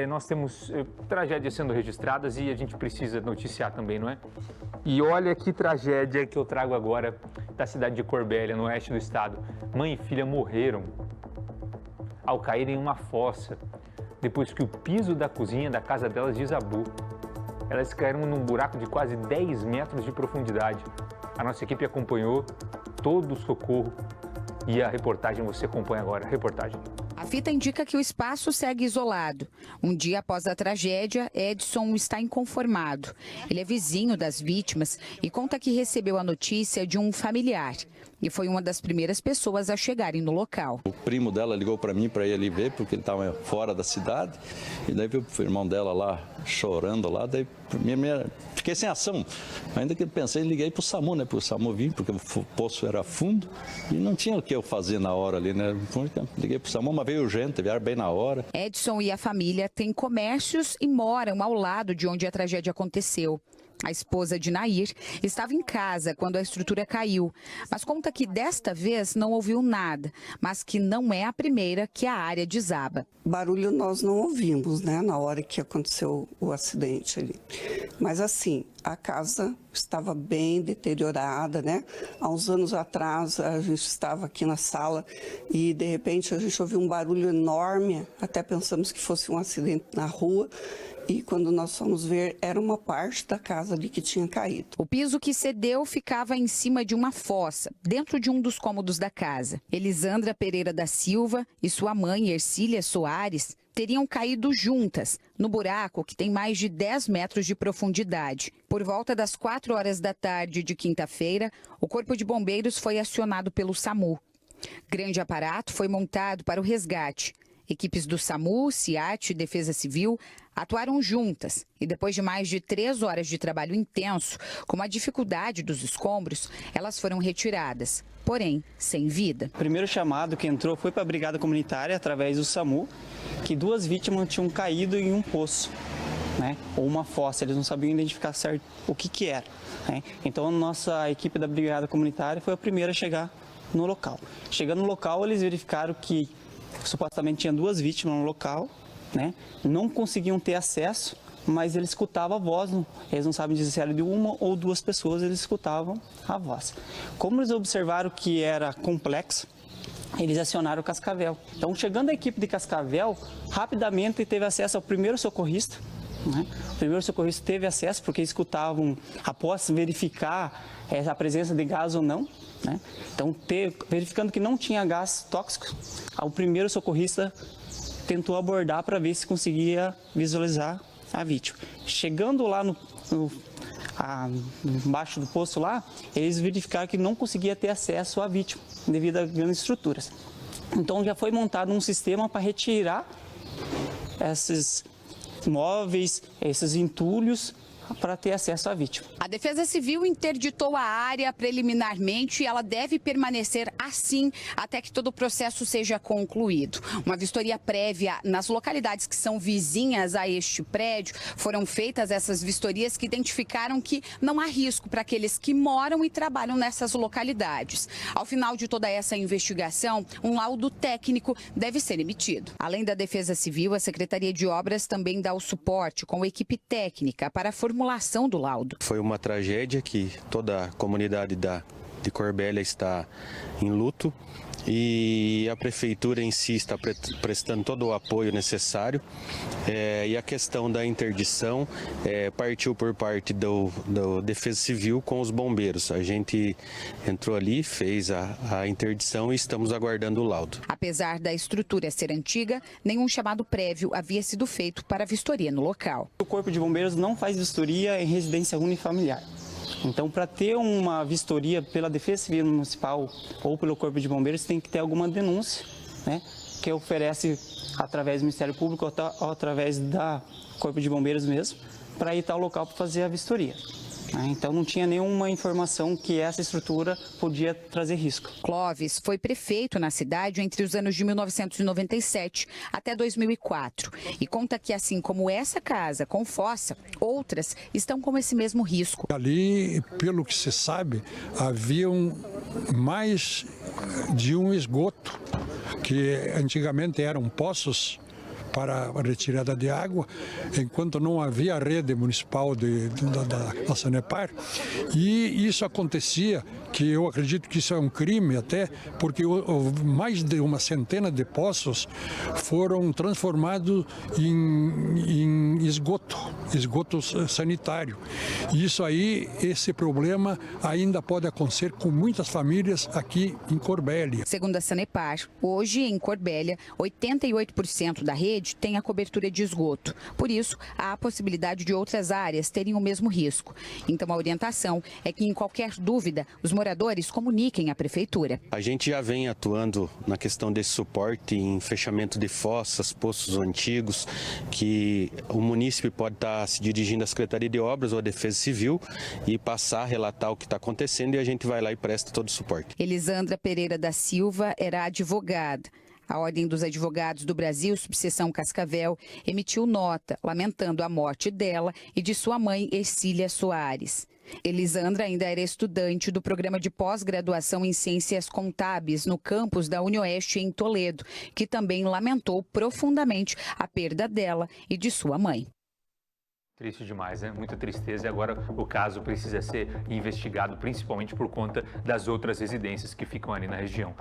Nós temos tragédias sendo registradas e a gente precisa noticiar também, não é? E olha que tragédia que eu trago agora da cidade de Corbélia, no oeste do estado. Mãe e filha morreram ao caírem em uma fossa, depois que o piso da cozinha da casa delas desabou. Elas caíram num buraco de quase 10 metros de profundidade. A nossa equipe acompanhou todo o socorro e a reportagem você acompanha agora. Reportagem. A fita indica que o espaço segue isolado. Um dia após a tragédia, Edson está inconformado. Ele é vizinho das vítimas e conta que recebeu a notícia de um familiar. E foi uma das primeiras pessoas a chegarem no local. O primo dela ligou para mim para ir ali ver, porque ele estava fora da cidade. E daí viu o irmão dela lá chorando lá. Daí fiquei sem ação. Ainda que pensei, liguei para o SAMU, né? Para o SAMU vir, porque o poço era fundo e não tinha o que eu fazer na hora ali, né? Liguei para o SAMU, mas veio urgente, vieram bem na hora. Edson e a família têm comércios e moram ao lado de onde a tragédia aconteceu. A esposa de Nair estava em casa quando a estrutura caiu, mas conta que desta vez não ouviu nada, mas que não é a primeira que a área desaba. Barulho nós não ouvimos, né, na hora que aconteceu o acidente ali. Mas assim, a casa estava bem deteriorada, né? Há uns anos atrás a gente estava aqui na sala e de repente a gente ouviu um barulho enorme, até pensamos que fosse um acidente na rua. E quando nós fomos ver, era uma parte da casa ali que tinha caído. O piso que cedeu ficava em cima de uma fossa, dentro de um dos cômodos da casa. Elisandra Pereira da Silva e sua mãe, Ercília Soares, teriam caído juntas, no buraco que tem mais de 10 metros de profundidade. Por volta das 4 horas da tarde de quinta-feira, o Corpo de Bombeiros foi acionado pelo SAMU. Grande aparato foi montado para o resgate. Equipes do SAMU, SIAT e Defesa Civil atuaram juntas e depois de mais de 3 horas de trabalho intenso, com a dificuldade dos escombros, elas foram retiradas, porém sem vida. O primeiro chamado que entrou foi para a Brigada Comunitária, através do SAMU, que 2 vítimas tinham caído em um poço, né, ou uma fossa, eles não sabiam identificar certo o que era. Né? Então a nossa equipe da Brigada Comunitária foi a primeira a chegar no local. Chegando no local, eles verificaram que supostamente tinha 2 vítimas no local, né? Não conseguiam ter acesso, mas eles escutavam a voz, eles não sabem dizer se era de 1 ou 2 pessoas, eles escutavam a voz. Como eles observaram que era complexo, eles acionaram o Cascavel. Então, chegando a equipe de Cascavel, rapidamente teve acesso ao primeiro socorrista, né? O primeiro socorrista teve acesso porque escutavam, após verificar a presença de gás ou não, né? Então, verificando que não tinha gás tóxico, o primeiro socorrista tentou abordar para ver se conseguia visualizar a vítima. Chegando lá embaixo do poço lá, eles verificaram que não conseguia ter acesso à vítima devido a grandes estruturas. Então já foi montado um sistema para retirar esses móveis, esses entulhos, para ter acesso à vítima. A Defesa Civil interditou a área preliminarmente e ela deve permanecer assim até que todo o processo seja concluído. Uma vistoria prévia nas localidades que são vizinhas a este prédio. Foram feitas essas vistorias que identificaram que não há risco para aqueles que moram e trabalham nessas localidades. Ao final de toda essa investigação, um laudo técnico deve ser emitido. Além da Defesa Civil, a Secretaria de Obras também dá o suporte com a equipe técnica para a formulação do laudo. Foi uma tragédia que toda a comunidade de Corbélia está em luto e a prefeitura em si está prestando todo o apoio necessário e a questão da interdição partiu por parte do Defesa Civil com os bombeiros. A gente entrou ali, fez a interdição e estamos aguardando o laudo. Apesar da estrutura ser antiga, nenhum chamado prévio havia sido feito para vistoria no local. O Corpo de Bombeiros não faz vistoria em residência unifamiliar. Então, para ter uma vistoria pela Defesa Civil Municipal ou pelo Corpo de Bombeiros, tem que ter alguma denúncia, né, que oferece através do Ministério Público ou através da Corpo de Bombeiros mesmo, para ir ao local para fazer a vistoria. Então não tinha nenhuma informação que essa estrutura podia trazer risco. Clóvis foi prefeito na cidade entre os anos de 1997 até 2004 e conta que, assim como essa casa com fossa, outras estão com esse mesmo risco. Ali, pelo que se sabe, haviam mais de um esgoto, que antigamente eram poços para a retirada de água, enquanto não havia a rede municipal da Sanepar. E isso acontecia, que eu acredito que isso é um crime até, porque mais de uma centena de poços foram transformados em esgoto sanitário. E isso aí, esse problema ainda pode acontecer com muitas famílias aqui em Corbélia. Segundo a Sanepar, hoje em Corbélia, 88% da rede tem a cobertura de esgoto. Por isso, há a possibilidade de outras áreas terem o mesmo risco. Então, a orientação é que, em qualquer dúvida, os moradores comuniquem à prefeitura. A gente já vem atuando na questão desse suporte em fechamento de fossas, poços antigos, que o munícipe pode estar se dirigindo à Secretaria de Obras ou à Defesa Civil e passar a relatar o que está acontecendo, e a gente vai lá e presta todo o suporte. Elisandra Pereira da Silva era advogada. A Ordem dos Advogados do Brasil, subseção Cascavel, emitiu nota lamentando a morte dela e de sua mãe, Ercília Soares. Elisandra ainda era estudante do programa de pós-graduação em Ciências Contábeis no campus da UniOeste em Toledo, que também lamentou profundamente a perda dela e de sua mãe. Triste demais, né? Muita tristeza, e agora o caso precisa ser investigado, principalmente por conta das outras residências que ficam ali na região.